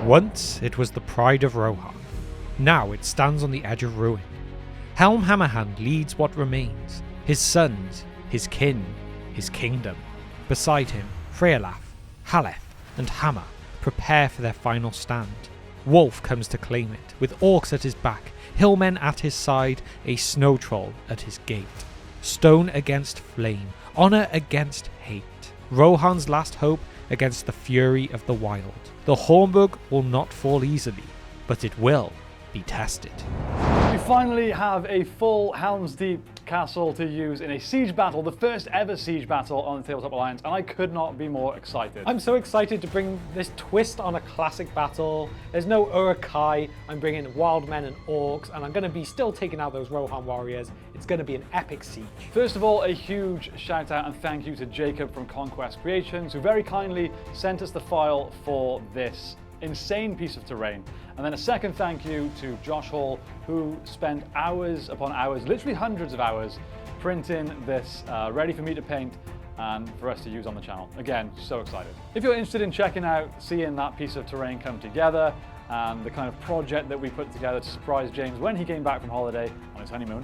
Once it was the pride of Rohan. Now it stands on the edge of ruin. Helm Hammerhand leads what remains. His sons, his kin, his kingdom. Beside him, Freylaf, Haleth, and Hammer prepare for their final stand. Wulf comes to claim it, with orcs at his back, hillmen at his side, a snow troll at his gate. Stone against flame, honour against hate. Rohan's last hope against the fury of the wild. The Hornburg will not fall easily, but it will be tested. We finally have a full Helm's Deep castle to use in a siege battle, the first ever siege battle on the Tabletop Alliance, and I could not be more excited. I'm so excited to bring this twist on a classic battle. There's no Uruk-hai, I'm bringing wild men and orcs, and I'm going to be still taking out those Rohan warriors. It's going to be an epic siege. First of all, a huge shout out and thank you to Jacob from Conquest Creations, who very kindly sent us the file for this insane piece of terrain. And then a second thank you to Josh Hall, who spent hours upon hours, literally hundreds of hours, printing this ready for me to paint and for us to use on the channel. Again, so excited. If you're interested in checking out, seeing that piece of terrain come together and the kind of project that we put together to surprise James when he came back from holiday on his honeymoon,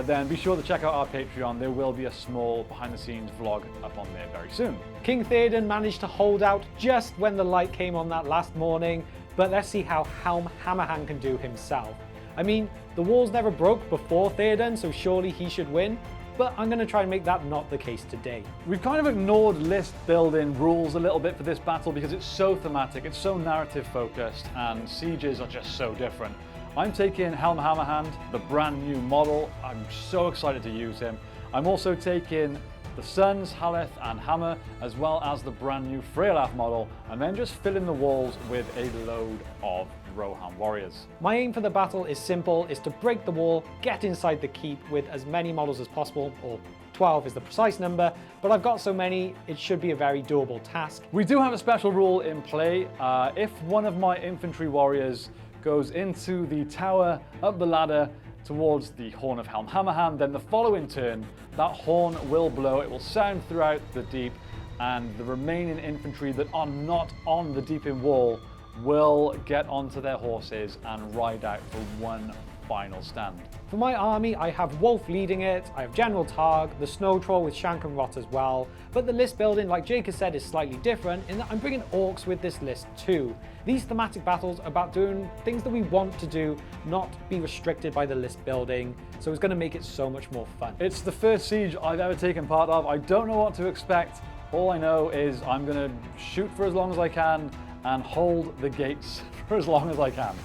then be sure to check out our Patreon. There will be a small behind-the-scenes vlog up on there very soon. King Theoden managed to hold out just when the light came on that last morning, but let's see how Helm Hammerhand can do himself. I mean, the walls never broke before Theoden, so surely he should win, but I'm going to try and make that not the case today. We've kind of ignored list building rules a little bit for this battle because it's so thematic, it's so narrative focused, and sieges are just so different. I'm taking Helm Hammerhand, the brand new model. I'm so excited to use him. I'm also taking the sons, Haleth and Hammer, as well as the brand new Freylaf model, and then just filling the walls with a load of Rohan warriors. My aim for the battle is simple, is to break the wall, get inside the keep with as many models as possible, or 12 is the precise number, but I've got so many, it should be a very doable task. We do have a special rule in play. If one of my infantry warriors goes into the tower, up the ladder, towards the horn of Helm Hammerhand, then the following turn, that horn will blow, it will sound throughout the deep, and the remaining infantry that are not on the deeping wall will get onto their horses and ride out for one final stand. For my army, I have Wulf leading it, I have General Targ, the Snow Troll with Shank and Rot as well, but the list building, like Jake has said, is slightly different in that I'm bringing orcs with this list too. These thematic battles are about doing things that we want to do, not be restricted by the list building, so it's going to make it so much more fun. It's the first siege I've ever taken part of. I don't know what to expect. All I know is I'm going to shoot for as long as I can and hold the gates for as long as I can.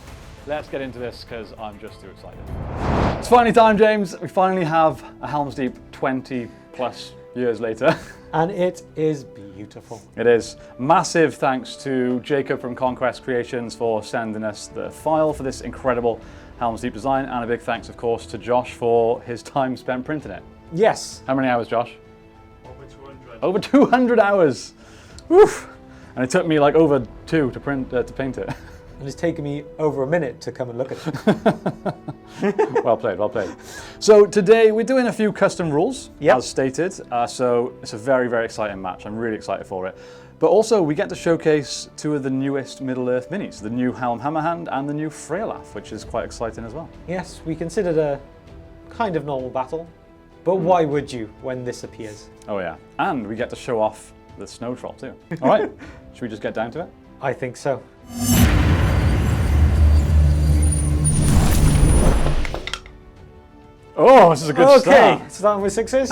Let's get into this because I'm just too excited. It's finally time, James. We finally have a Helm's Deep 20 plus years later. And it is beautiful. It is. Massive thanks to Jacob from Conquest Creations for sending us the file for this incredible Helm's Deep design, and a big thanks, of course, to Josh for his time spent printing it. Yes. How many hours, Josh? Over 200. Over 200 hours. Woof. And it took me like over 2 to paint it. And it's taken me over a minute to come and look at it. Well played, well played. So today we're doing a few custom rules, Yep. as stated. So it's a very, very exciting match. I'm really excited for it. But also we get to showcase 2 of the newest Middle-earth minis, the new Helm Hammerhand and the new Freylaf, which is quite exciting as well. Yes, we considered a kind of normal battle, but why would you when this appears? Oh yeah, and we get to show off the Snow Troll too. All right, should we just get down to it? I think so. Oh, this is a good start. Okay, starting with 6s.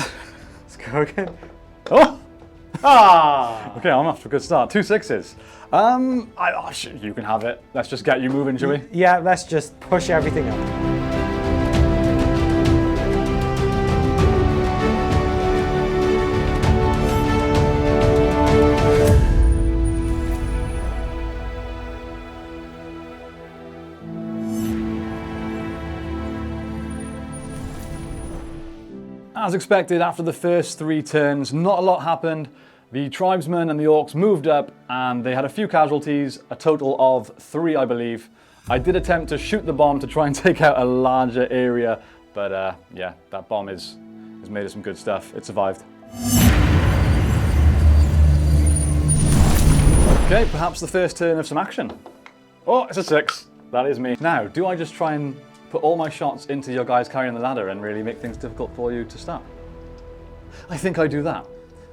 Let's go again. Oh! Ah! Okay, I'm off to a good start. 2 6s. You can have it. Let's just get you moving, shall we? Yeah, let's just push everything up. As expected, after the first 3 turns, not a lot happened. The tribesmen and the orcs moved up and they had a few casualties, a total of 3, I believe. I did attempt to shoot the bomb to try and take out a larger area, but yeah, that bomb is made of some good stuff. It survived. Okay, perhaps the first turn of some action. Oh, it's a 6. That is me. Now, do I just try and put all my shots into your guys carrying the ladder and really make things difficult for you to start? I think I do that.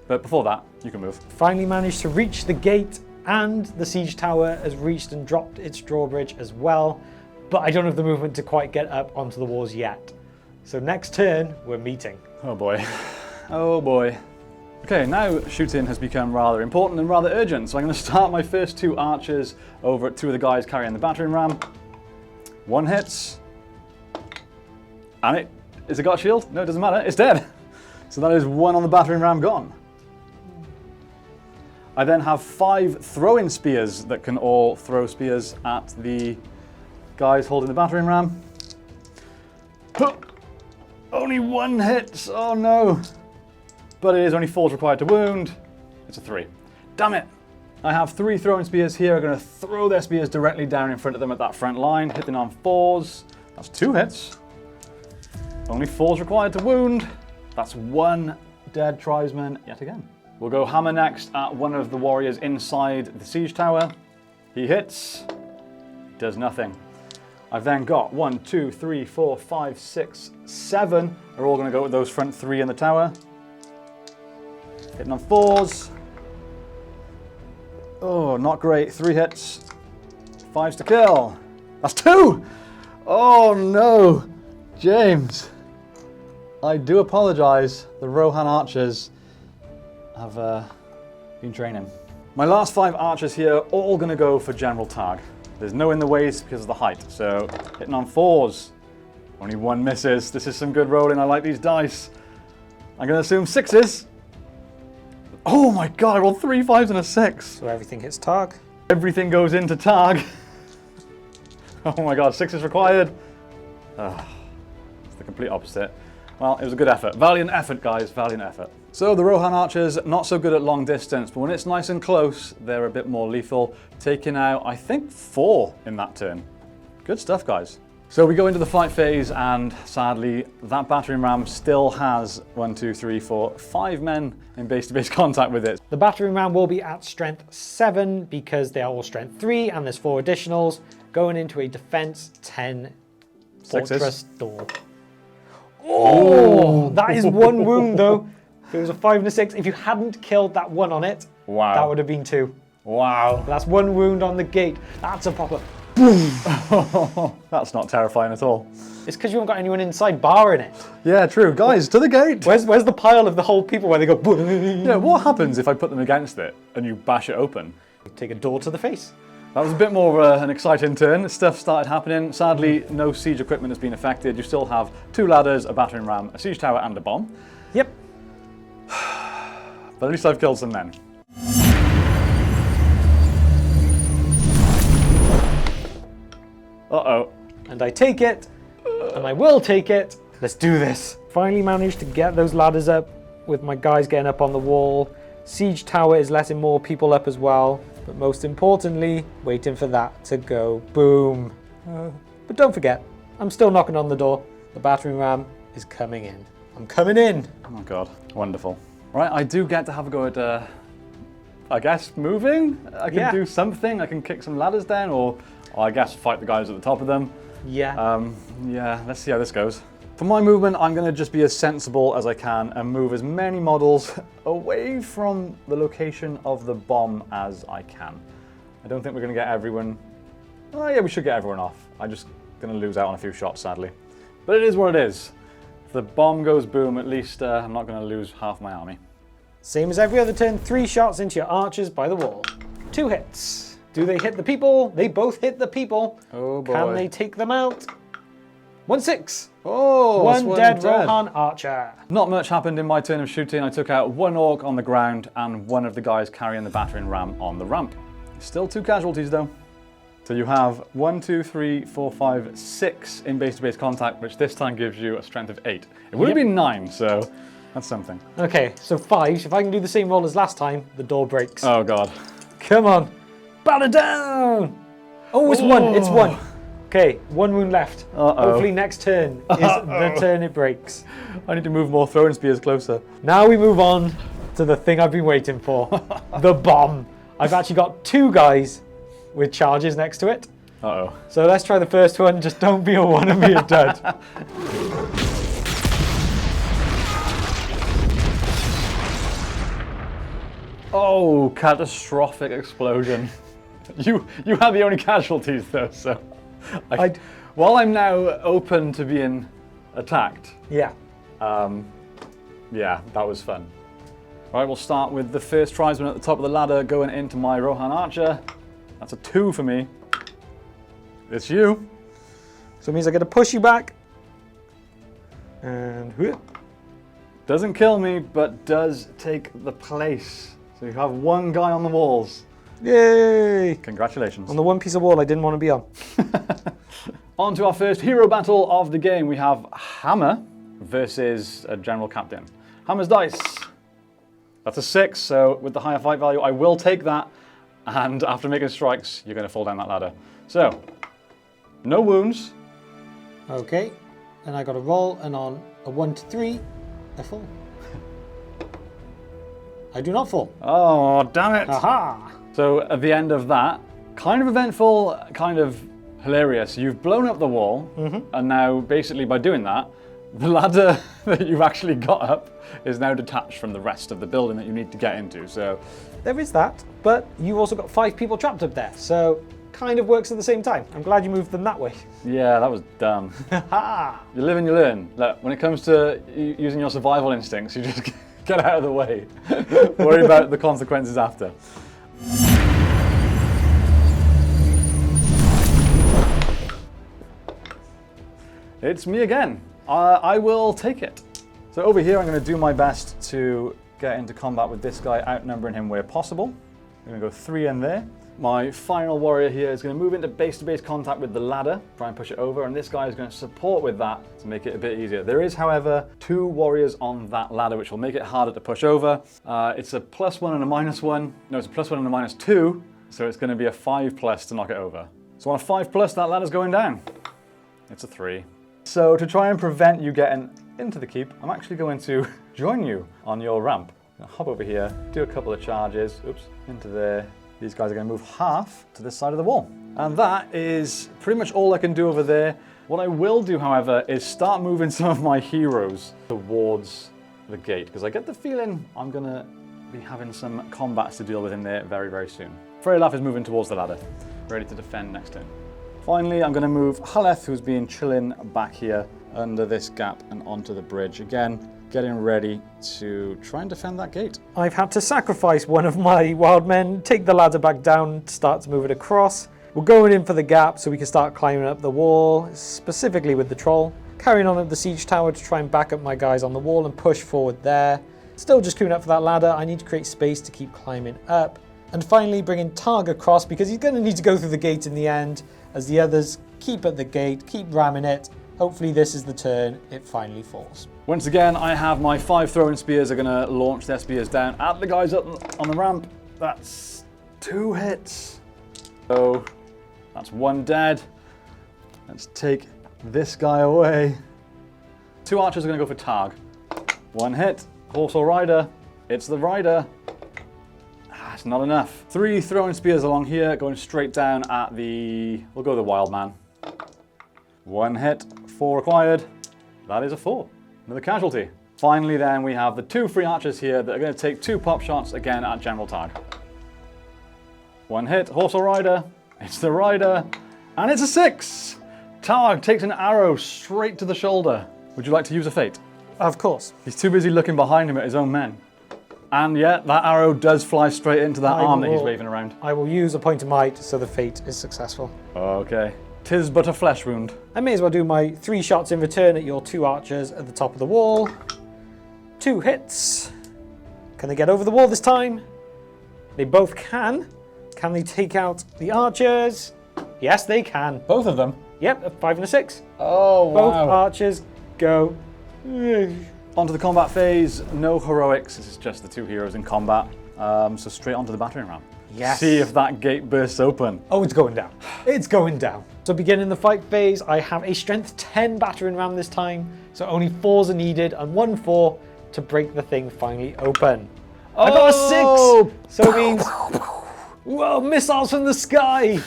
But before that, you can move. Finally managed to reach the gate, and the siege tower has reached and dropped its drawbridge as well. But I don't have the movement to quite get up onto the walls yet. So next turn, we're meeting. Oh boy. Oh boy. Okay, now shooting has become rather important and rather urgent, so I'm going to start my first 2 archers over at 2 of the guys carrying the battering ram. 1 hits. And it... Has it got a shield? No, it doesn't matter. It's dead. So that is 1 on the battering ram gone. I then have 5 throwing spears that can all throw spears at the guys holding the battering ram. Only 1 hit. Oh no. But it is only 4 required to wound. It's a 3. Damn it. I have 3 throwing spears here. I'm going to throw their spears directly down in front of them at that front line, hitting on 4s. That's 2 hits. Only 4s required to wound. That's 1 dead tribesman yet again. We'll go hammer next at one of the warriors inside the siege tower. He hits. Does nothing. I've then got 1, 2, 3, 4, 5, 6, 7. Are all going to go with those front 3 in the tower. Hitting on 4s. Oh, not great. 3 hits. 5s to kill. That's 2! Oh no! James. I do apologise. The Rohan archers have been training. My last 5 archers here are all going to go for General Targ. There's no in the ways because of the height. So hitting on 4s. Only 1 misses. This is some good rolling. I like these dice. I'm going to assume 6s. Oh my god, I rolled 3 5s and a 6. So everything hits Targ. Everything goes into Targ. Oh my god, 6 is required. It's the complete opposite. Well, it was a good effort. Valiant effort, guys. Valiant effort. So the Rohan archers, not so good at long distance, but when it's nice and close, they're a bit more lethal. Taking out, I think, 4 in that turn. Good stuff, guys. So we go into the fight phase, and sadly, that battering ram still has 1, 2, 3, 4, 5 men in base-to-base contact with it. The battering ram will be at strength 7 because they are all strength 3, and there's 4 additionals, going into a defense 10 fortress door. Oh, that is 1 wound though. If it was a 5 and a 6, if you hadn't killed that 1 on it, Wow. that would have been 2. Wow. That's 1 wound on the gate. That's a proper... That's not terrifying at all. It's because you haven't got anyone inside barring it. Yeah, true. Guys, to the gate. Where's the pile of the whole people where they go... Yeah, what happens if I put them against it and you bash it open? Take a door to the face. That was a bit more of an exciting turn. Stuff started happening. Sadly, no siege equipment has been affected. You still have 2 ladders, a battering ram, a siege tower, and a bomb. Yep. But at least I've killed some men. Uh-oh. And I take it, and I will take it. Let's do this. Finally managed to get those ladders up with my guys getting up on the wall. Siege tower is letting more people up as well. But most importantly, waiting for that to go boom. But don't forget, I'm still knocking on the door. The battering ram is coming in. I'm coming in. Oh my god, wonderful. Right, I do get to have a go at, I guess, moving? I can do something. I can kick some ladders down, or I guess fight the guys at the top of them. Yeah. Yeah, let's see how this goes. For my movement, I'm going to just be as sensible as I can and move as many models away from the location of the bomb as I can. I don't think we're going to get everyone... Oh yeah, we should get everyone off. I'm just going to lose out on a few shots, sadly. But it is what it is. If the bomb goes boom, at least I'm not going to lose half my army. Same as every other turn, 3 shots into your archers by the wall. 2 hits. Do they hit the people? They both hit the people. Oh boy. Can they take them out? 1 6. Oh, one dead Rohan archer. Not much happened in my turn of shooting. I took out 1 orc on the ground and 1 of the guys carrying the battering ram on the ramp. Still 2 casualties though. So you have 1, 2, 3, 4, 5, 6 in base-to-base contact, which this time gives you a strength of 8. It would have been 9, so that's something. Okay, so 5. If I can do the same roll as last time, the door breaks. Oh god. Come on. Batter down. Oh, it's 1. It's 1. Okay, 1 wound left. Hopefully next turn is the turn it breaks. I need to move more throwing spears closer. Now we move on to the thing I've been waiting for. The bomb. I've actually got 2 guys with charges next to it. Uh-oh. So let's try the first one. Just don't be a one and be a dud. Oh, catastrophic explosion. You had the only casualties though, so... While I'm now open to being attacked, Yeah. yeah, that was fun. Right, we'll start with the first tribesman at the top of the ladder going into my Rohan archer. That's a 2 for me. It's you. So it means I get to push you back. And Doesn't kill me, but does take the place. So you have one guy on the walls. yay! Congratulations. On the one piece of wall I didn't want to be on. On to our first hero battle of the game. We have Hammer versus a general captain. Hammer's dice. That's a 6, so with the higher fight value, I will take that. And after making strikes, you're going to fall down that ladder. So, no wounds. Okay. And I got a roll, and on a 1 to 3, I fall. I do not fall. Oh, damn it. Aha! So at the end of that, kind of eventful, kind of hilarious. You've blown up the wall, and now basically by doing that, the ladder that you've actually got up is now detached from the rest of the building that you need to get into. So There is that, but you've also got 5 people trapped up there, so kind of works at the same time. I'm glad you moved them that way. yeah, that was dumb. Ha! You live and you learn. Look, when it comes to using your survival instincts, you just get out of the way. Worry about the consequences after. It's me again. I will take it. So over here, I'm going to do my best to get into combat with this guy, outnumbering him where possible. I'm going to go 3 in there. My final warrior here is going to move into base-to-base contact with the ladder, try and push it over, and this guy is going to support with that to make it a bit easier. There is, however, 2 warriors on that ladder, which will make it harder to push over. It's a +1 and a -1. No, it's a +1 and a -2, so it's going to be a 5+ to knock it over. So on a 5+, that ladder's going down. It's a 3. So to try and prevent you getting into the keep, I'm actually going to join you on your ramp. I'm gonna hop over here, do a couple of charges, oops, into there. These guys are going to move half to this side of the wall. And that is pretty much all I can do over there. What I will do, however, is start moving some of my heroes towards the gate, because I get the feeling I'm going to be having some combats to deal with in there very, very soon. Freylaf is moving towards the ladder, ready to defend next turn. Finally, I'm going to move Haleth, who's been chilling back here under this gap and onto the bridge. Again, getting ready to try and defend that gate. I've had to sacrifice one of my wild men, take the ladder back down, start to move it across. We're going in for the gap so we can start climbing up the wall, specifically with the troll. Carrying on at the siege tower to try and back up my guys on the wall and push forward there. Still just queuing up for that ladder. I need to create space to keep climbing up. And finally bringing Targ across because he's going to need to go through the gate in the end as the others keep at the gate, keep ramming it. Hopefully this is the turn it finally falls. Once again, I have my 5 throwing spears are going to launch their spears down at the guys up on the ramp. That's 2 hits. So that's 1 dead. Let's take this guy away. 2 archers are going to go for Targ. 1 hit. Horse or rider. It's the rider. It's not enough. 3 throwing spears along here, going straight down at the... We'll go the wild man. 1 hit. 4 required. That is a 4. Another casualty. Finally then we have the 2 free archers here that are going to take 2 pop shots again at General Targ. 1 hit, horse or rider. It's the rider. And it's a 6! Targ takes an arrow straight to the shoulder. Would you like to use a fate? Of course. He's too busy looking behind him at his own men. And yet that arrow does fly straight into that arm that he's waving around. I will use a point of might so the fate is successful. Okay. 'Tis but a flesh wound. I may as well do my 3 shots in return at your 2 archers at the top of the wall. 2 hits. Can they get over the wall this time? They both can. Can they take out the archers? Yes, they can. Both of them? Yep, a 5 and a 6. Oh, Both wow. archers go. Onto the combat phase. No heroics. This is just the 2 heroes in combat. So straight onto the battering ram. Yes. See if that gate bursts open. Oh, it's going down. It's going down. So beginning the fight phase, I have a strength 10 battering ram this time. So only 4s are needed and 1 4 to break the thing finally open. I got a 6! So it means, whoa, missiles from the sky!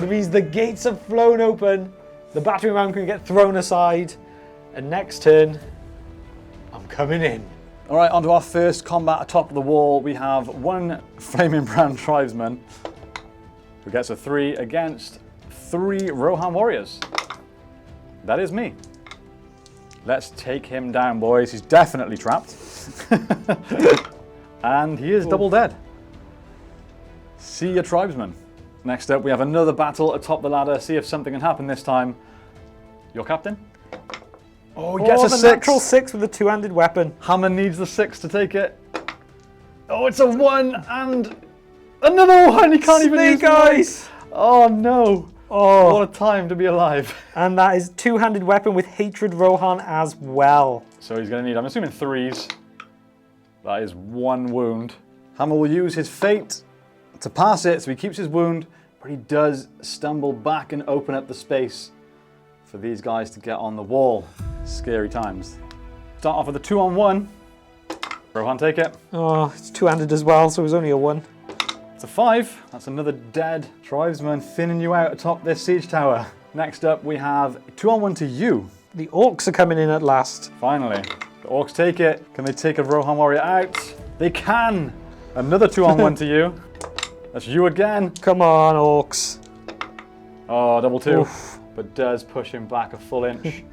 But it means the gates have flown open, the battering ram can get thrown aside, and next turn, I'm coming in. All right, on to our first combat atop of the wall. We have one Flaming Brand Tribesman who gets a 3 against 3 Rohan warriors. That is me. Let's take him down, boys. He's definitely trapped. And he is double dead. See ya, tribesman. Next up, we have another battle atop the ladder. See if something can happen this time. Your captain? Oh, he gets a 6. Natural 6 with a two-handed weapon. Hammer needs the 6 to take it. Oh, it's a 1 and another 1. He can't even use Eyes. Oh no. Oh, What a time to be alive. and that is two-handed weapon with Hatred Rohan as well. So he's going to need, I'm assuming 3s. That is 1 wound. Hammer will use his fate to pass it, so he keeps his wound, but he does stumble back and open up the space for these guys to get on the wall. Scary times. Start off with a 2-on-1. Rohan, take it. Oh, it's two-handed as well, so it was only a 1. It's a 5. That's another dead tribesman thinning you out atop this siege tower. Next up, we have 2-on-1 to you. The orcs are coming in at last. Finally. The orcs take it. Can they take a Rohan warrior out? They can. Another 2-on-1 to you. That's you again. Come on, orcs. Oh, double 2. Oof. But does push him back a full inch.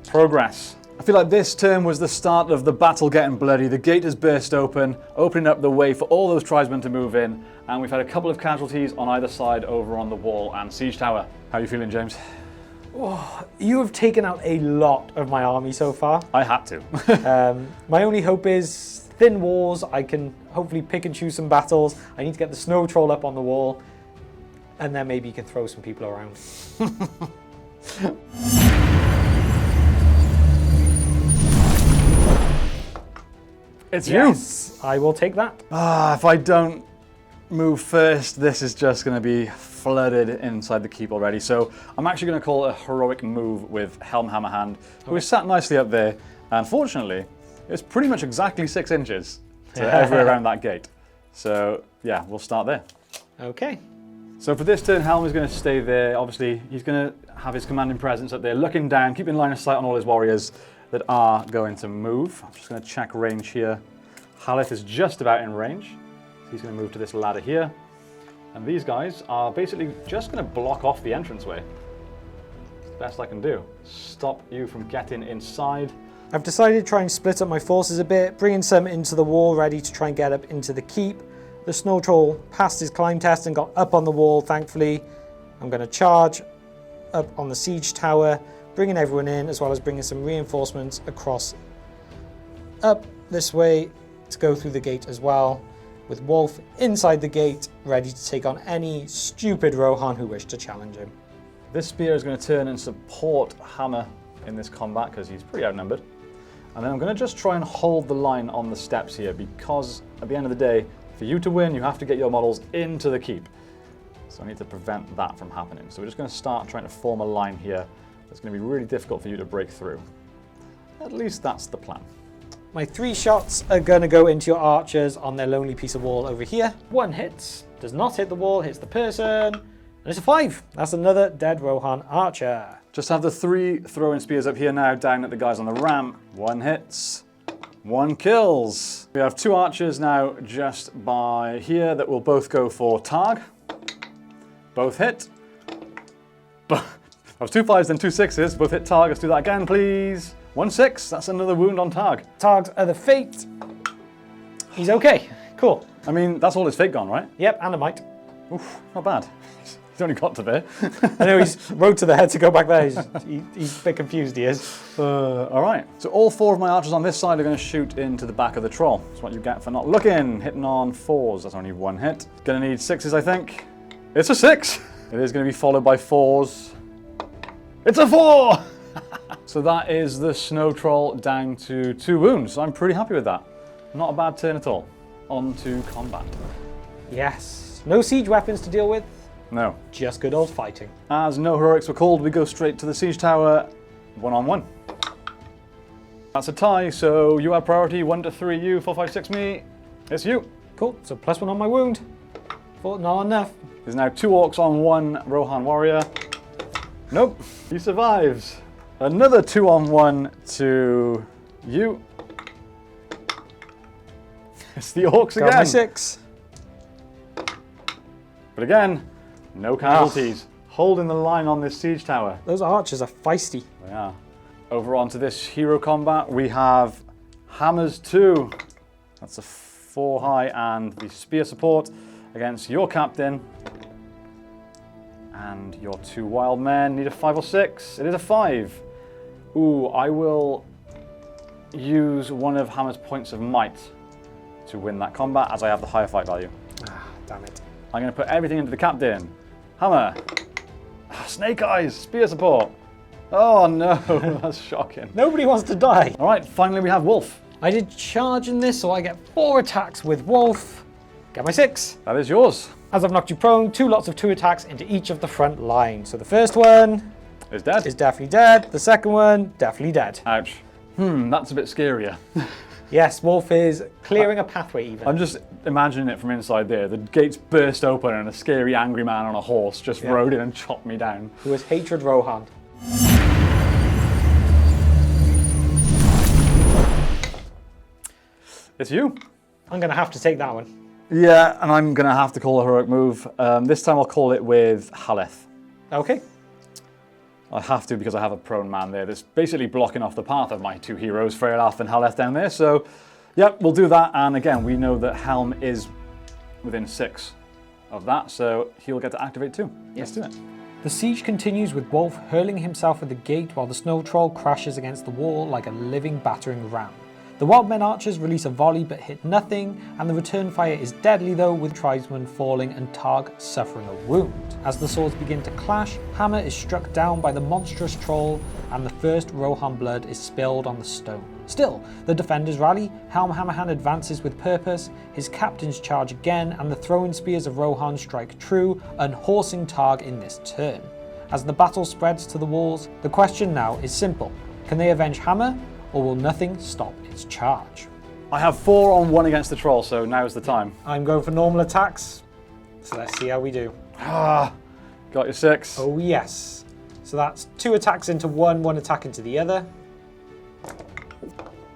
Progress. I feel like this turn was the start of the battle getting bloody. The gate has burst open, opening up the way for all those tribesmen to move in, and we've had a couple of casualties on either side over on the wall and siege tower. How are you feeling, James? You have taken out a lot of my army so far. I had to. My only hope is thin walls. I can hopefully pick and choose some battles. I need to get the snow troll up on the wall, and then maybe you can throw some people around. It's Yes, I will take that. If I don't move first, this is just going to be flooded inside the keep already. So I'm actually going to call it a heroic move with Helm Hammerhand, who is sat nicely up there. And fortunately, it's pretty much exactly 6 inches to everywhere around that gate. So yeah, we'll start there. Okay. So for this turn, Helm is going to stay there. Obviously, he's going to have his commanding presence up there, looking down, keeping line of sight on all his warriors that are going to move. I'm just going to check range here. Haleth is just about in range. So he's going to move to this ladder here. And these guys are basically just going to block off the entranceway. It's the best I can do. Stop you from getting inside. I've decided to try and split up my forces a bit, bringing some into the wall ready to try and get up into the keep. The snow troll passed his climb test and got up on the wall, thankfully. I'm going to charge up on the siege tower, bringing everyone in, as well as bringing some reinforcements across up this way to go through the gate as well, with Wulf inside the gate, ready to take on any stupid Rohan who wish to challenge him. This spear is going to turn and support Hammer in this combat because he's pretty outnumbered. And then I'm going to just try and hold the line on the steps here, because at the end of the day, for you to win, you have to get your models into the keep. So I need to prevent that from happening. So we're just going to start trying to form a line here. It's going to be really difficult for you to break through. At least that's the plan. My 3 shots are going to go into your archers on their lonely piece of wall over here. 1 hits, does not hit the wall, hits the person, and it's a 5. That's another dead Rohan archer. Just have the 3 throwing spears up here now, down at the guys on the ramp. 1 hits, 1 kills. We have 2 archers now just by here that will both go for Targ. Both hit. That was 2 5s, then 2 6s. Both hit Targ. Let's do that again, please. 1 6. That's another wound on Targ. Targ's other fate. He's okay. Cool. I mean, that's all his fate gone, right? Yep, and a might. Oof, not bad. He's only got to there. I know he's rode to the head to go back there. He's a bit confused, he is. All right. So all 4 of my archers on this side are going to shoot into the back of the troll. That's what you get for not looking. Hitting on 4s. That's only 1 hit. Going to need 6s, I think. It's a 6. It is going to be followed by 4s. It's a 4! So that is the snow troll down to 2 wounds. I'm pretty happy with that. Not a bad turn at all. On to combat. Yes. No siege weapons to deal with. No. Just good old fighting. As no heroics were called, we go straight to the siege tower, 1-on-1. That's a tie, so you have priority. 1 to 3 you, 4 5 6 me. It's you. Cool. So +1 on my wound. Not enough. There's now 2 orcs on 1 Rohan warrior. Nope, he survives. Another 2 on 1 to you. It's the orcs Got again. my 6. But again, no casualties. Holding the line on this siege tower. Those archers are feisty. They are. Over onto this hero combat, we have hammers 2. That's a 4 high and the spear support against your captain. And your 2 wild men need a 5 or 6. It is a 5. Ooh, I will use one of Hammer's points of might to win that combat as I have the higher fight value. Ah, damn it. I'm going to put everything into the captain. Hammer. Snake eyes, spear support. Oh no, that's shocking. Nobody wants to die. All right, finally we have Wulf. I did charge in this, so I get 4 attacks with Wulf. Get my 6. That is yours. As I've knocked you prone, 2 lots of 2 attacks into each of the front lines. So the first one Is dead. is definitely dead. The second one, definitely dead. Ouch. That's a bit scarier. Yes, Wulf is clearing a pathway even. I'm just imagining it from inside there. The gates burst open and a scary angry man on a horse just rode in and chopped me down. Who is Hatred Rohan. It's you. I'm going to have to take that one. Yeah, and I'm going to have to call a heroic move. This time I'll call it with Haleth. Okay. I have to because I have a prone man there that's basically blocking off the path of my 2 heroes, Freyalaf and Haleth down there. So, yep, we'll do that. And again, we know that Helm is within 6 of that, so he'll get to activate too. Yes. Let's do it. The siege continues with Wulf hurling himself at the gate while the snow troll crashes against the wall like a living battering ram. The Wildmen archers release a volley but hit nothing, and the return fire is deadly though, with tribesmen falling and Targ suffering a wound. As the swords begin to clash, Hammer is struck down by the monstrous troll, and the first Rohan blood is spilled on the stone. Still, the defenders rally, Helm Hammerhand advances with purpose, his captains charge again, and the throwing spears of Rohan strike true, unhorsing Targ in this turn. As the battle spreads to the walls, the question now is simple. Can they avenge Hammer, or will nothing stop its charge? I have 4 on 1 against the troll, so now's the time. I'm going for normal attacks, so let's see how we do. Got your 6. Oh yes. So that's 2 attacks into one, 1 attack into the other.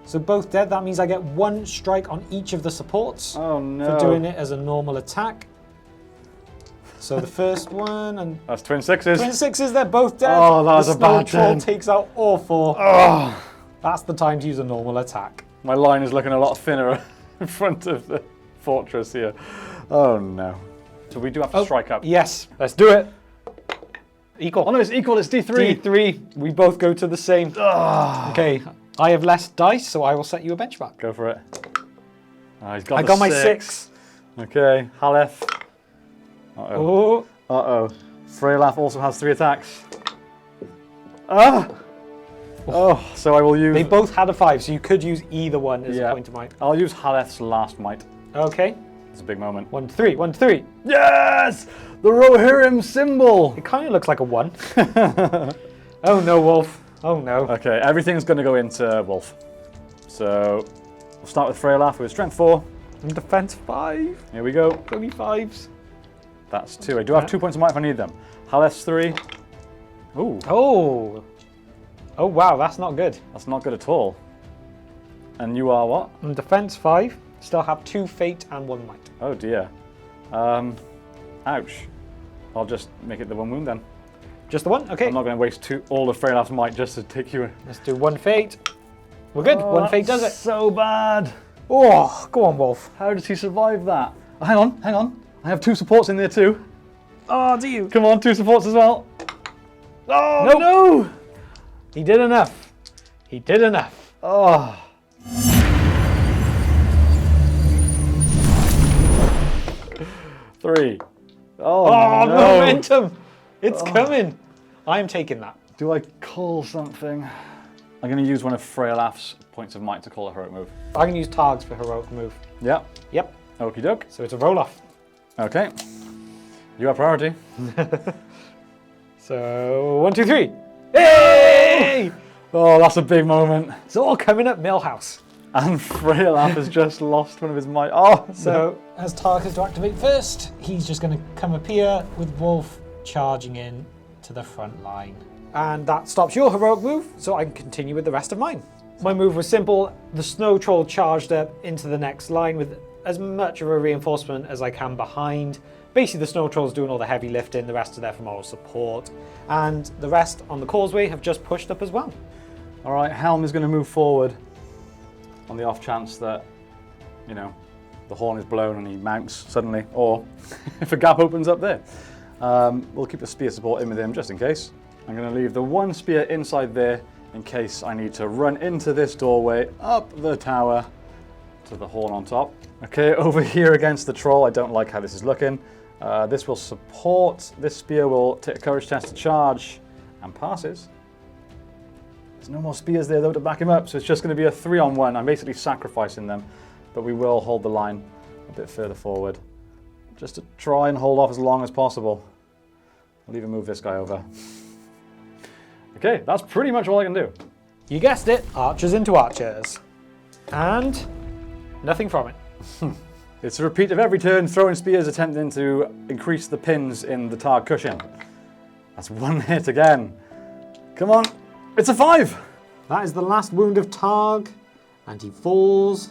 So both dead, that means I get 1 strike on each of the supports Oh no. for doing it as a normal attack. So the first one, and That's twin 6s. twin 6s, they're both dead. Oh, that was the a bad snow troll turn. takes out all 4. Oh, That's the time to use a normal attack. my line is looking a lot thinner in front of the fortress here. Oh no. So we do have to strike up. Yes, let's do it. Equal. Oh no, it's equal, it's D3. D3. We both go to the same. Okay, I have less dice, so I will set you a benchmark. Go for it. Oh, he's got I the got my 6. 6. Okay, Haleth. Uh-oh. Oh, Uh-oh. Freyalaf also has 3 attacks. Ah! Oh, so I will use... they both had a 5, so you could use either one as a Yeah. point of might. I'll use Haleth's last might. Okay. It's a big moment. 1 to 3. 1 to 3. Yes! The Rohirrim symbol! It kind of looks like a 1. Oh no, Wulf. Oh no. Okay, everything's going to go into Wulf. So, we'll start with Freyalaf with strength 4. And defense 5. Here we go. Only 5s. That's 2. I do have 2 points of might if I need them. Haleth's 3. Ooh, Oh. Oh wow, that's not good. that's not good at all. And you are what? And defense 5. Still have 2 fate and 1 might. Oh dear. Ouch. I'll just make it the 1 wound then. Just the 1? Okay. I'm not going to waste all of Freylaf's might just to take you. Let's do 1 fate. We're good. 1 fate does it. So bad. Oh, go on, Wulf. How does he survive that? Oh, hang on, hang on. I have 2 supports in there too. Oh, do you? Come on, 2 supports as well. Oh Nope. no! He did enough. He did enough. Oh. Three. Oh, Oh, no. momentum. It's coming. I'm taking that. Do I call something? I'm going to use one of Freyalaf's points of might to call a heroic move. I can use Targs for heroic move. Yep. Yep. Okie doke. So it's a roll off. Okay. You have priority. So 1, 2, 3. Hey! Oh, that's a big moment. It's all coming at Millhouse. And Freylaf has just lost one of his might. Oh, So, as Targ has to activate first, he's just going to come up here with Wulf charging in to the front line. And that stops your heroic move, so I can continue with the rest of mine. My move was simple. The Snow Troll charged up into the next line with as much of a reinforcement as I can behind. Basically, the Snow Troll's doing all the heavy lifting, the rest are there for moral support. And the rest on the causeway have just pushed up as well. All right, Helm is going to move forward on the off chance that, you know, the horn is blown and he mounts suddenly, or if a gap opens up there. We'll keep the spear support in with him just in case. I'm going to leave the one spear inside there in case I need to run into this doorway, up the tower to the horn on top. Okay, over here against the troll, I don't like how this is looking. This will support, this spear will take a courage test to charge and passes. There's no more spears there though to back him up, so it's just going to be a 3-on-1. I'm basically sacrificing them, but we will hold the line a bit further forward just to try and hold off as long as possible. I'll even move this guy over. Okay, that's pretty much all I can do. You guessed it, archers into archers. And nothing from it. It's a repeat of every turn, throwing spears attempting to increase the pins in the Targ cushion. That's one hit again. Come on, it's a 5! That is the last wound of Targ, and he falls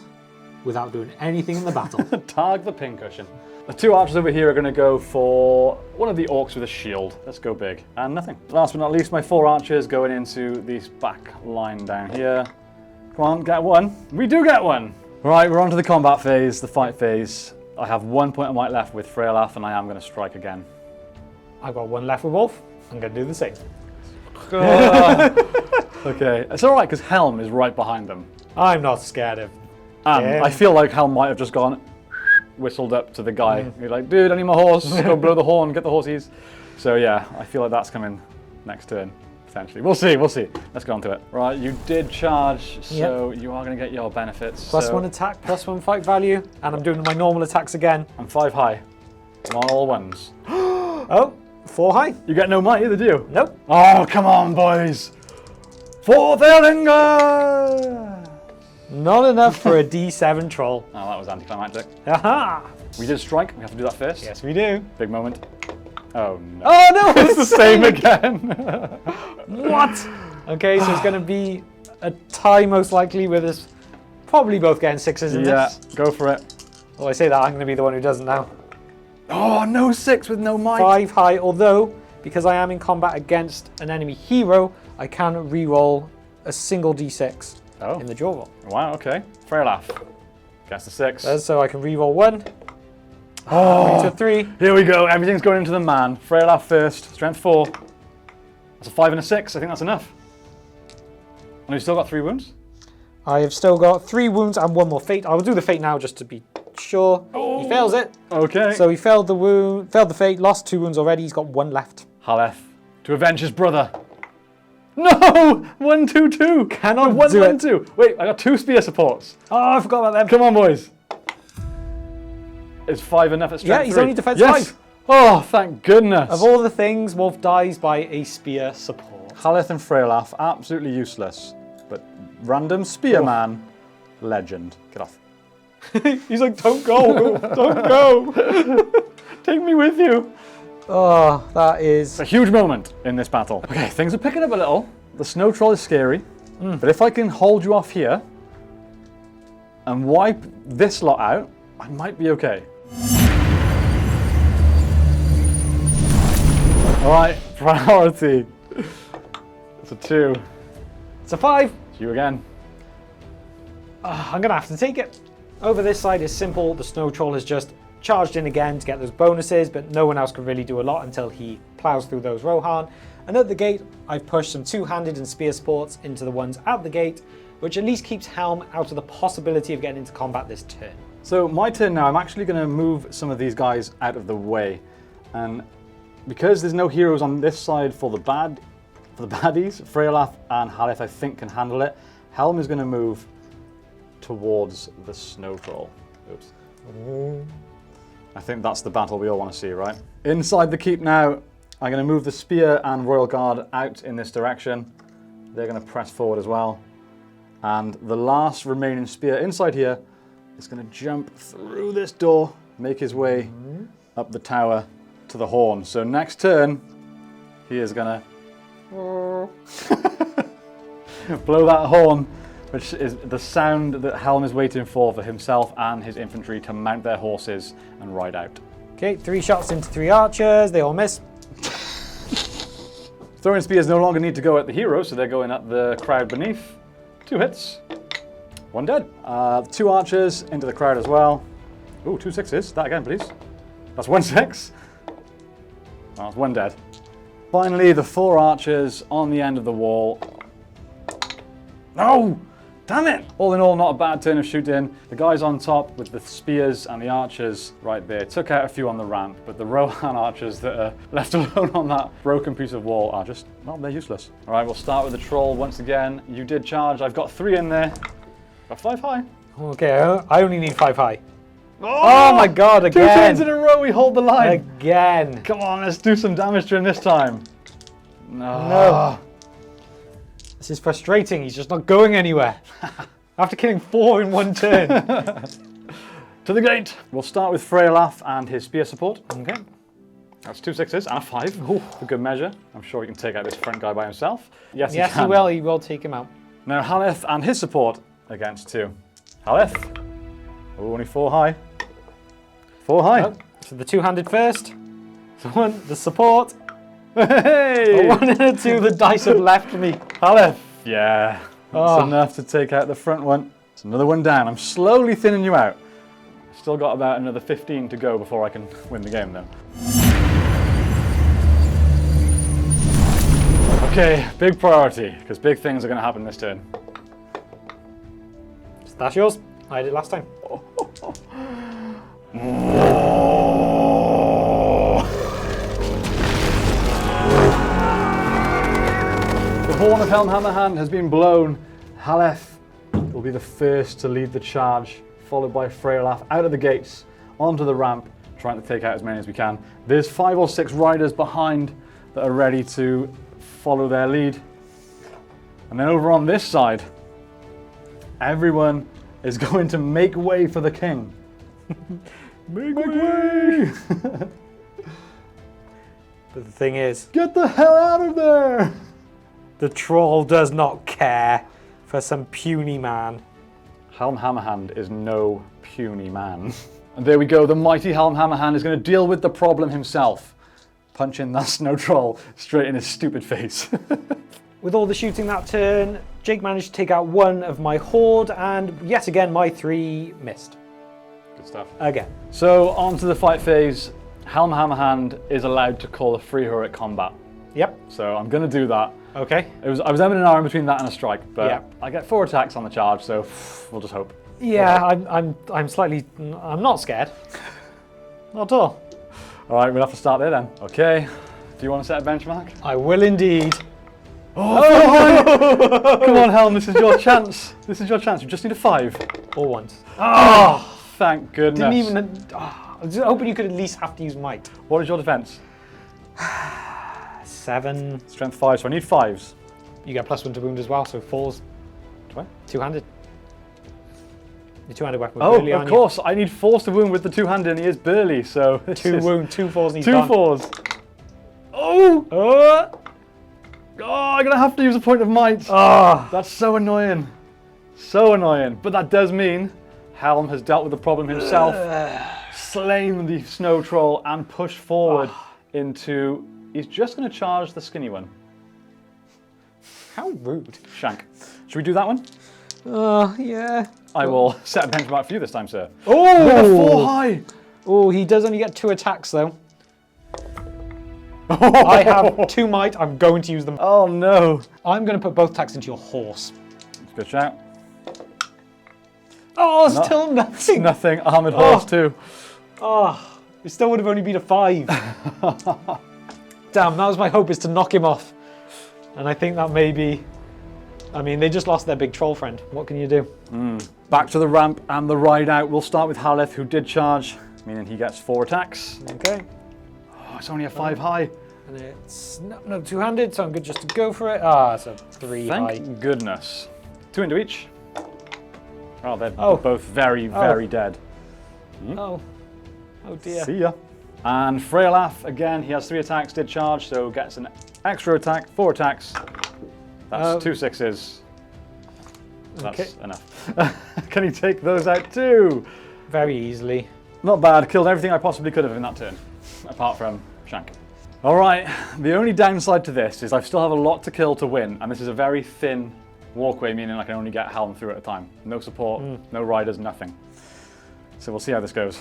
without doing anything in the battle. Targ the pin cushion. The 2 archers over here are going to go for one of the orcs with a shield. Let's go big. And nothing. Last but not least, my 4 archers going into this back line down here. Come on, get one. We do get one! Right, we're on to the combat phase, the fight phase. I have 1 point of might left with Freylaf, and I am going to strike again. I've got 1 left with Wulf. I'm going to do the same. Okay, it's alright because Helm is right behind them. I'm not scared of And him. I feel like Helm might have just gone, whistled up to the guy. He's like, dude, I need my horse. Go blow the horn, get the horsies. So yeah, I feel like that's coming next turn, potentially. We'll see, we'll see. Let's get on to it. Right, you did charge, so you are going to get your benefits. Plus 1 attack, plus 1 fight value, and I'm doing my normal attacks again. I'm 5 high. I'm on all ones. Oh, 4 high. You get no might either, do you? Nope. Oh, come on, boys. For the Linger! Not enough for a D7 troll. Oh, that was anticlimactic. Aha! We did strike, we have to do that first. Yes, we do. Big moment. Oh no. Oh no, It's the same again. What? Okay, so it's going to be a tie most likely with us probably both getting 6s in Yeah, this. go for it. Well, I say that, I'm going to be the one who doesn't now. Oh, no 6 with no might. 5 high, although, because I am in combat against an enemy hero, I can re-roll a single D6 in the draw roll. Wow, okay. Freylaf. Gets the 6. So I can re-roll 1. Oh, To 3. here we go. Everything's going into the man. Freylaf first. Strength 4. That's a 5 and a 6. I think that's enough. And you've still got 3 wounds? I have still got 3 wounds and 1 more fate. I will do the fate now just to be sure. He fails it. Okay. So he failed the wound, failed the fate, lost 2 wounds already. He's got 1 left. Haleth to avenge his brother. No! 1, 2, 2. Cannot No, 1, do 1, it. 2. Wait, I got 2 spear supports. Oh, I forgot about them. Come on, boys. Is 5 enough at strength Yeah, he's 3? only defense Yes. 5. Oh, thank goodness. Of all the things, Wulf dies by a spear support. Haleth and Freylaf, absolutely useless. But random spearman, legend. Get off. He's like, don't go, don't go. Take me with you. Oh, that is... It's a huge moment in this battle. Okay, things are picking up a little. The snow troll is scary. But if I can hold you off here and wipe this lot out, I might be okay. All right, priority. It's a 2. It's a 5. It's you again. I'm going to have to take it. Over this side is simple. The snow troll has just charged in again to get those bonuses, but no one else can really do a lot until he plows through those Rohan. And at the gate, I've pushed some 2-handed and spear supports into the ones at the gate, which at least keeps Helm out of the possibility of getting into combat this turn. So my turn now, I'm actually going to move some of these guys out of the way. And because there's no heroes on this side for the baddies, Freylaf and Haleth I think can handle it. Helm is going to move towards the snow troll. Oops. I think that's the battle we all want to see, right? Inside the keep now, I'm going to move the spear and royal guard out in this direction. They're going to press forward as well. And the last remaining spear inside here is going to jump through this door, make his way up the tower to the horn. So next turn, he is going to blow that horn, which is the sound that Helm is waiting for himself and his infantry to mount their horses and ride out. Okay, 3 shots into 3 archers. They all miss. Throwing spears no longer need to go at the hero, so they're going at the crowd beneath. 2 hits. 1 dead. 2 archers into the crowd as well. Ooh, 2 sixes. That again, please. That's 1 6. That's 1 dead. Finally, the 4 archers on the end of the wall. No! Damn it! All in all, not a bad turn of shooting. The guys on top with the spears and the archers right there took out a few on the ramp, but the Rohan archers that are left alone on that broken piece of wall are just, well, they're useless. All right, we'll start with the troll once again. You did charge. I've got 3 in there. Got 5 high. Okay, I only need 5 high. Oh my god, again! 2 turns in a row, we hold the line. Again. Come on, let's do some damage to him this time. No. This is frustrating. He's just not going anywhere. After killing 4 in 1 turn. To the gate. We'll start with Freylaf and his spear support. Okay. That's 2 sixes and a 5 for good measure. I'm sure he can take out this front guy by himself. Yes, he Yes, can. he will. He will take him out. Now Haleth and his support against 2. Haleth. Oh, only 4 high. 4 high. Oh, so the 2-handed first. So the support. Hey! A 1 and a 2. The dice have left me. Haleth. Yeah. That's Oh. enough to take out the front one. It's another one down. I'm slowly thinning you out. Still got about another 15 to go before I can win the game though. Okay, big priority, because big things are going to happen this turn. That's yours. I did it last time. The horn of Helm Hammerhand has been blown. Haleth will be the first to lead the charge, followed by Freylaf out of the gates, onto the ramp, trying to take out as many as we can. There's 5 or 6 riders behind that are ready to follow their lead. And then over on this side, everyone is going to make way for the king. Make way! But the thing is, Get the hell out of there! the troll does not care for some puny man. Helm Hammerhand is no puny man. And there we go, the mighty Helm Hammerhand is going to deal with the problem himself. Punching that snow troll straight in his stupid face. With all the shooting that turn, Jake managed to take out 1 of my horde, and yet again my 3 missed. Good stuff. Again. So on to the fight phase. Helm Hammerhand is allowed to call a free heroic combat. Yep. So I'm going to do that. Okay. I was umming and ahhing between that and a strike, but Yeah. I get 4 attacks on the charge, so we'll just hope. Yeah, I'm slightly. I'm not scared. Not at all. All right, we'll have to start there then. Okay. Do you want to set a benchmark? I will indeed. Oh, come on, Helm, this is your chance. This is your chance. You just need a 5. All once. Oh, thank goodness. Didn't even. I was hoping you could at least have to use might. What is your defense? 7. Strength 5, so I need 5s. You get +1 to wound as well, so 4s. Do I? 2-handed. The 2-handed weapon. Oh, burly of on course. I need 4s to wound with the 2-handed, and he is burly, so... You. 2 wound, 2 4s, and he's 2 gone. 4s. Oh! Oh, I'm going to have to use a point of might. Oh, That's so annoying. So annoying. But that does mean Helm has dealt with the problem himself, slain the snow troll, and pushed forward into... He's just going to charge the skinny one. how rude. Shank. Should we do that one? Oh, yeah. I will set a benchmark for you this time, sir. Oh! With a 4 high! Oh, he does only get 2 attacks, though. I have 2 might. I'm going to use them. Oh, no. I'm going to put both attacks into your horse. Good shout. Oh, still nothing. Nothing. Armoured horse, too. Oh, it still would have only been a 5. Damn, that was my hope, is to knock him off. And I think that may be... I mean, they just lost their big troll friend. What can you do? Back to the ramp and the ride out. We'll start with Haleth, who did charge, meaning he gets 4 attacks. Okay. Oh, it's only a 5 high. And it's no 2-handed, so I'm good just to go for it. Ah, it's a 3 high. Thank goodness. 2 into each. Oh, they're both very, very dead. Oh dear. See ya. And Freylaf, again, he has 3 attacks, did charge, so gets an extra attack, 4 attacks. That's 2 6s. That's enough. Can he take those out too? Very easily. Not bad, killed everything I possibly could have in that turn, apart from Shank. All right, the only downside to this is I still have a lot to kill to win, and this is a very thin walkway, meaning I can only get Helm through at a time. No support, no riders, nothing. So we'll see how this goes.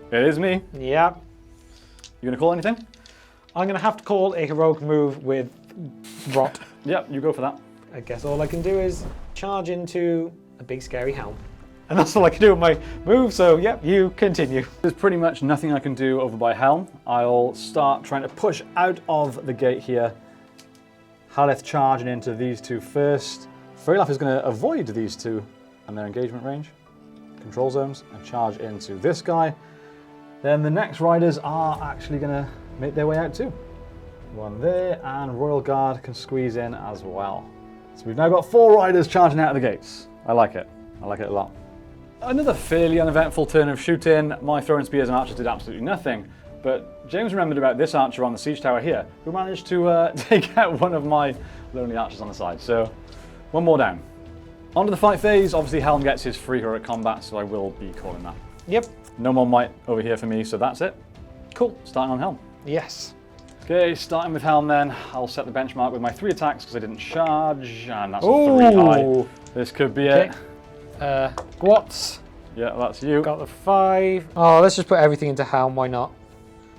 It is me. Yeah. You gonna call anything? I'm gonna have to call a heroic move with Rot. Yep, you go for that. I guess all I can do is charge into a big scary helm. And that's all I can do with my move, so yep, you continue. There's pretty much nothing I can do over by Helm. I'll start trying to push out of the gate here. Haleth charging into these 2 first. Freylaf is going to avoid these 2 and their engagement range, control zones, and charge into this guy. Then the next riders are actually going to make their way out too. One there, and Royal Guard can squeeze in as well. So we've now got 4 riders charging out of the gates. I like it. I like it a lot. Another fairly uneventful turn of shooting. My throwing spears and archers did absolutely nothing. But James remembered about this archer on the siege tower here, who managed to take out one of my lonely archers on the side. So, 1 more down. On to the fight phase. Obviously, Helm gets his free heroic combat, so I will be calling that. Yep. No more might over here for me, so that's it. Cool. Starting on Helm. Yes. Okay, starting with Helm then. I'll set the benchmark with my 3 attacks because I didn't charge, and that's a 3 high. This could be it. Gwats. Yeah, that's you. Got the 5. Oh, let's just put everything into Helm, why not?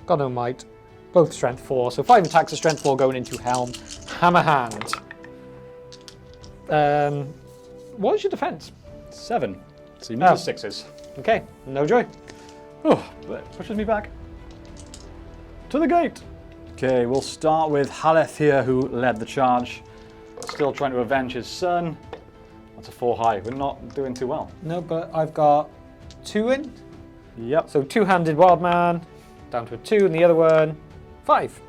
Got no might. Both strength 4, so 5 attacks of strength 4 going into Helm Hammerhand. What is your defense? 7. So you need the 6s. Okay, no joy. Oh, that pushes me back. To the gate. Okay, we'll start with Haleth here, who led the charge. Still trying to avenge his son. That's a 4 high. We're not doing too well. No, but I've got 2 in. Yep. So 2-handed wild man, down to a 2, and the other one, 5.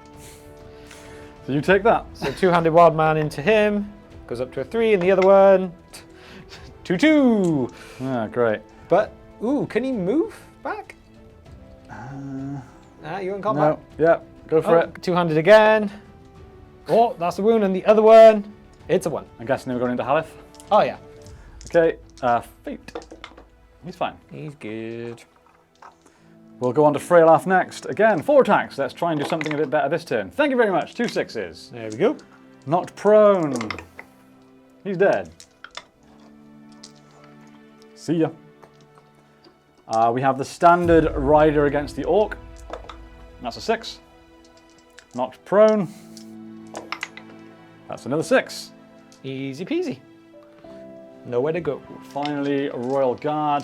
So you take that. So 2-handed wild man into him, goes up to a 3, and the other one, 2-2. Ah, great. But, ooh, can he move back? You're in combat? No. Yep. Go for it. 2-handed again. Oh, that's a wound, and the other one, it's a 1. I'm guessing they were going into Haleth. Oh, yeah. Okay, Fate. He's fine. He's good. We'll go on to Freylaf next. Again, 4 attacks. Let's try and do something a bit better this turn. Thank you very much. 2 6s. There we go. Knocked prone. He's dead. See ya. We have the standard rider against the orc. That's a 6. Knocked prone. That's another 6. Easy peasy. Nowhere to go. Finally, Royal Guard.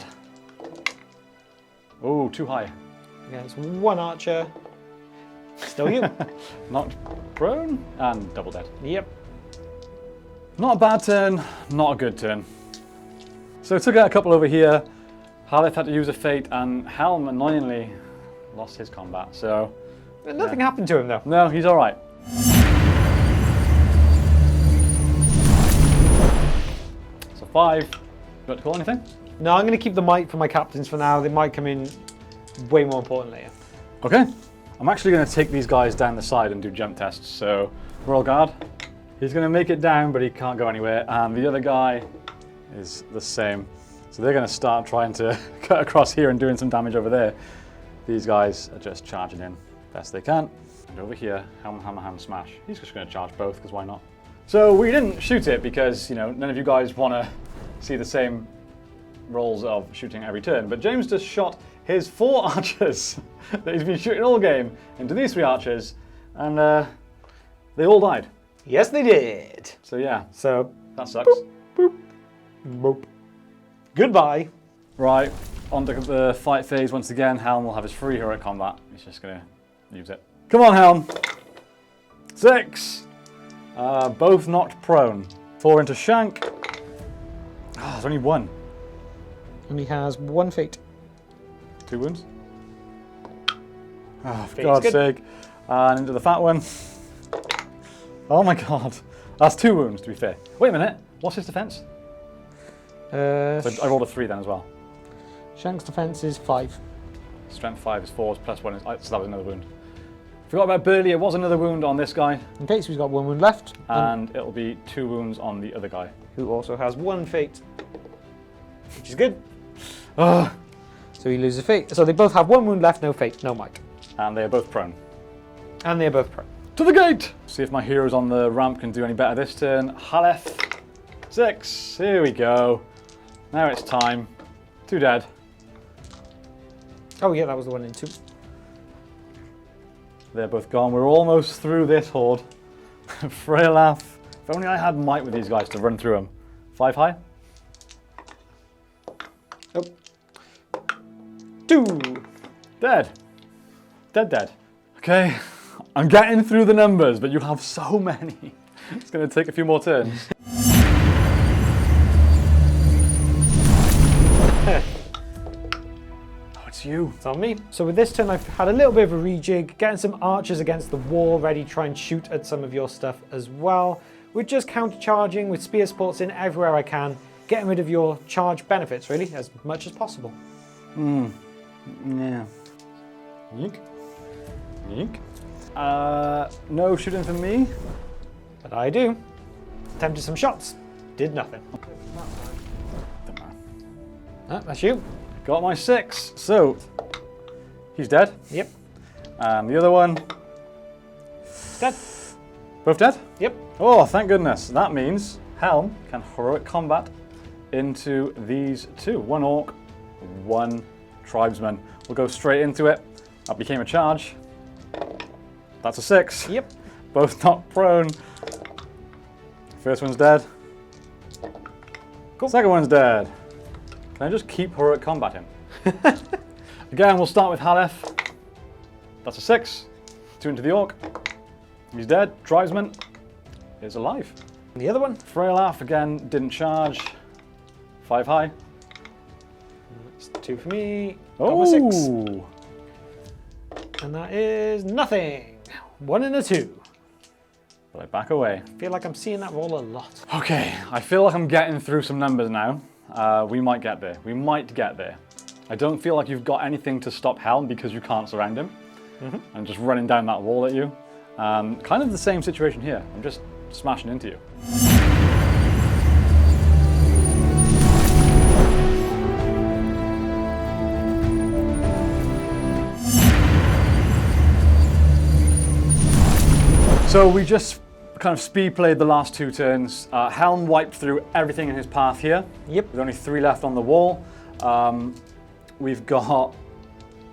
Oh, too high. Against 1 archer. Still you. Knocked prone and double dead. Yep. Not a bad turn, not a good turn. So took out a couple over here. Haleth had to use a fate, and Helm annoyingly lost his combat. So nothing happened to him though. No, he's all right. So 5. You got to call anything? No, I'm going to keep the might for my captains for now. They might come in way more important later. Okay. I'm actually going to take these guys down the side and do jump tests. So Royal Guard, he's going to make it down, but he can't go anywhere. And the other guy is the same. So they're going to start trying to cut across here and doing some damage over there. These guys are just charging in best they can. And over here, Helm Hammerhand smash. He's just going to charge both, because why not? So we didn't shoot it because, you know, none of you guys want to see the same rolls of shooting every turn. But James just shot his 4 archers that he's been shooting all game into these 3 archers, and they all died. Yes, they did. So yeah, So, that sucks. boop, boop. Goodbye. Right, on to the fight phase once again. Helm will have his free heroic combat. He's just going to use it. Come on, Helm. 6. Both knocked prone. 4 into Shank. Ah, there's only 1. And he has 1 fate. 2 wounds. Oh, for Fate's God's good. sake. And into the fat one. Oh my god. That's 2 wounds, to be fair. Wait a minute. What's his defense? So I rolled a 3 then as well. Shank's defense is 5. Strength 5 is 4, plus 1 is... So that was another wound. Forgot about Burley. It was another wound on this guy. Okay, so he's got 1 wound left. And it'll be 2 wounds on the other guy. Who also has 1 fate. Which is good. Ugh. So he loses fate. So they both have 1 wound left, no fate, no Mike. And they are both prone. And they're both prone. To the gate! See if my heroes on the ramp can do any better this turn. Haleth. 6. Here we go. Now it's time. 2 dead. Oh yeah, that was the one in 2. They're both gone. We're almost through this horde. Freylaf. If only I had might with these guys to run through them. 5 high. Oh. 2. Dead. Dead. Okay. I'm getting through the numbers, but you have so many. It's going to take a few more turns. You. It's on me. So with this turn, I've had a little bit of a rejig, getting some archers against the wall ready to try and shoot at some of your stuff as well. We're just counter-charging with spear supports in everywhere I can, getting rid of your charge benefits, really, as much as possible. Yeah. Yeek. Yeek. No shooting for me. But I do. Attempted some shots. Did nothing. Ah, that's you. Got my 6, so he's dead. Yep. And the other one, Dead. both dead? Yep. Oh, thank goodness. That means Helm can heroic combat into these 2. 1 orc, 1 tribesman. We'll go straight into it. That became a charge. That's a 6. Yep. Both not prone. First one's dead. Cool. Second one's dead. Can I just keep heroic combat him? Again, we'll start with Haleth. That's a 6. 2 into the orc. He's dead. Tribesman is alive. And the other one? Freylaf again didn't charge. 5 high. That's 2 for me. Got my 6. Oh! And that is nothing. 1 and a 2. But I back away. I feel like I'm seeing that roll a lot. Okay, I feel like I'm getting through some numbers now. We might get there. We might get there. I don't feel like you've got anything to stop Helm because you can't surround him. I'm just running down that wall at you. Kind of the same situation here. I'm just smashing into you. So we just kind of speed played the last 2 turns. Helm wiped through everything in his path here. Yep. There's only 3 left on the wall. We've got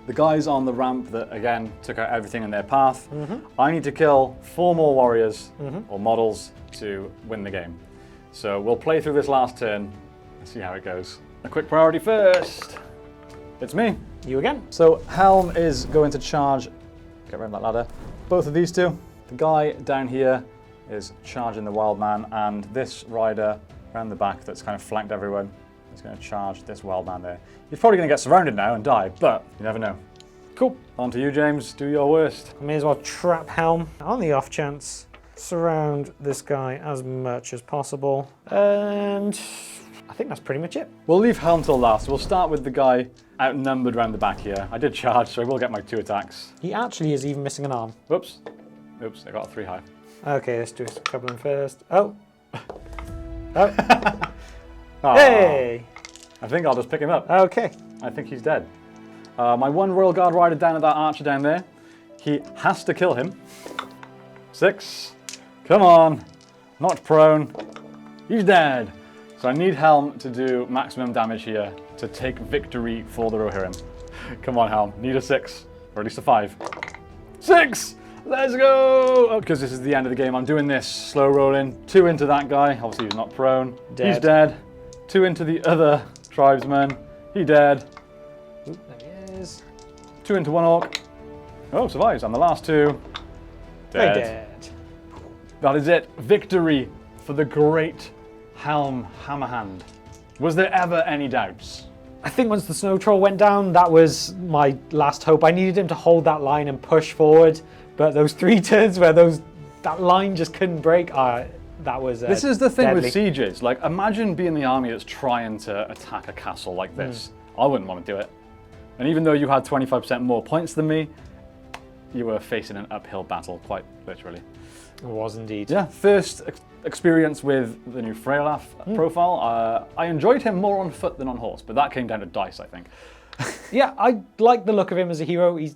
the guys on the ramp that, again, took out everything in their path. I need to kill 4 more warriors or models to win the game. So we'll play through this last turn and see how it goes. A quick priority first. It's me. You again. So Helm is going to charge, get rid of that ladder, both of these 2. The guy down here is charging the wild man, and this rider around the back that's kind of flanked everyone is going to charge this wild man there. He's probably going to get surrounded now and die, but you never know. Cool. On to you, James. Do your worst. I may as well trap Helm on the off chance. Surround this guy as much as possible. And I think that's pretty much it. We'll leave Helm till last. We'll start with the guy outnumbered around the back here. I did charge, so I will get my 2 attacks. He actually is even missing an arm. Whoops. Oops, I got a 3 high. Okay, let's do a couple of them first. Oh. Aww. Hey! I think I'll just pick him up. Okay. I think he's dead. My 1 Royal Guard rider down at that archer down there. He has to kill him. 6. Come on. Not prone. He's dead. So I need Helm to do maximum damage here to take victory for the Rohirrim. Come on, Helm. Need a 6. Or at least a 5. 6! Let's go! Because this is the end of the game, I'm doing this. Slow rolling. 2 into that guy. Obviously, he's not prone. Dead. He's dead. 2 into the other tribesman. He dead. Oop, there he is. 2 into 1 orc. Oh, survives. And the last 2. Very dead. That is it. Victory for the great Helm Hammerhand. Was there ever any doubts? I think once the snow troll went down, that was my last hope. I needed him to hold that line and push forward, but those 3 turns where those that line just couldn't break. That was This is the thing deadly. with sieges. Like, imagine being the army that's trying to attack a castle like this. I wouldn't want to do it. And even though you had 25% more points than me, you were facing an uphill battle, quite literally. It was indeed. Yeah, first experience with the new Freylaf profile. I enjoyed him more on foot than on horse, but that came down to dice, I think. Yeah, I like the look of him as a hero. He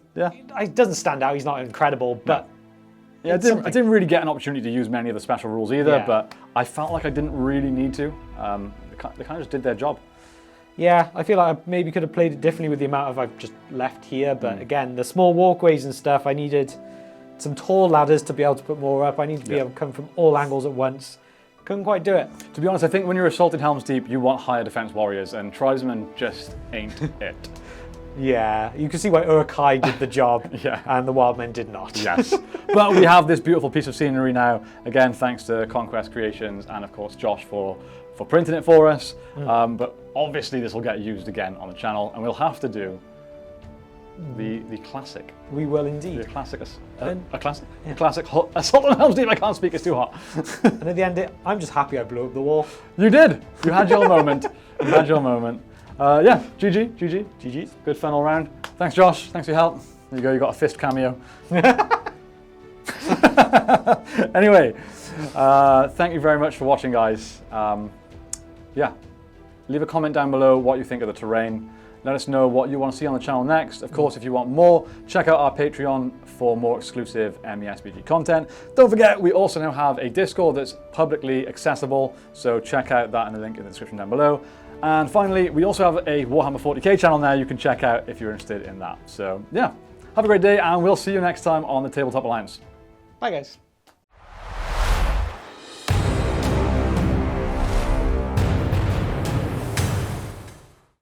doesn't stand out. He's not incredible, but yeah, I didn't really get an opportunity to use many of the special rules either, Yeah. but I felt like I didn't really need to. They kind of just did their job. yeah, I feel like I maybe could have played it differently with the amount of I've just left here. But again, the small walkways and stuff, I needed some tall ladders to be able to put more up. I needed to be able to come from all angles at once. Couldn't quite do it. To be honest, I think when you're assaulting Helm's Deep, you want higher defense warriors, and tribesmen just ain't it. Yeah, you can see why Uruk-hai did the job, Yeah. and the Wildmen did not. Yes. But we have this beautiful piece of scenery now. Again, thanks to Conquest Creations and, of course, Josh for printing it for us. But obviously, this will get used again on the channel, and we'll have to do the classic. We will indeed. The classic. And- A classic? The classic Assault on Helm's Deep. I can't speak, it's too hot. And at the end, I'm just happy I blew up the wall. You did. You had your moment. You had your moment. Yeah, GG. GG's. Good fun all round. Thanks, Josh. Thanks for your help. There you go. You got a fist cameo. Anyway, thank you very much for watching, guys. Yeah, leave a comment down below what you think of the terrain. Let us know what you want to see on the channel next. Of course, if you want more, check out our Patreon for more exclusive mesbg content. Don't forget, we also now have a Discord that's publicly accessible, so check out that in the link in the description down below. And finally, we also have a Warhammer 40k channel now you can check out if you're interested in that. So yeah, have a great day, and we'll see you next time on the Tabletop Alliance. Bye, guys.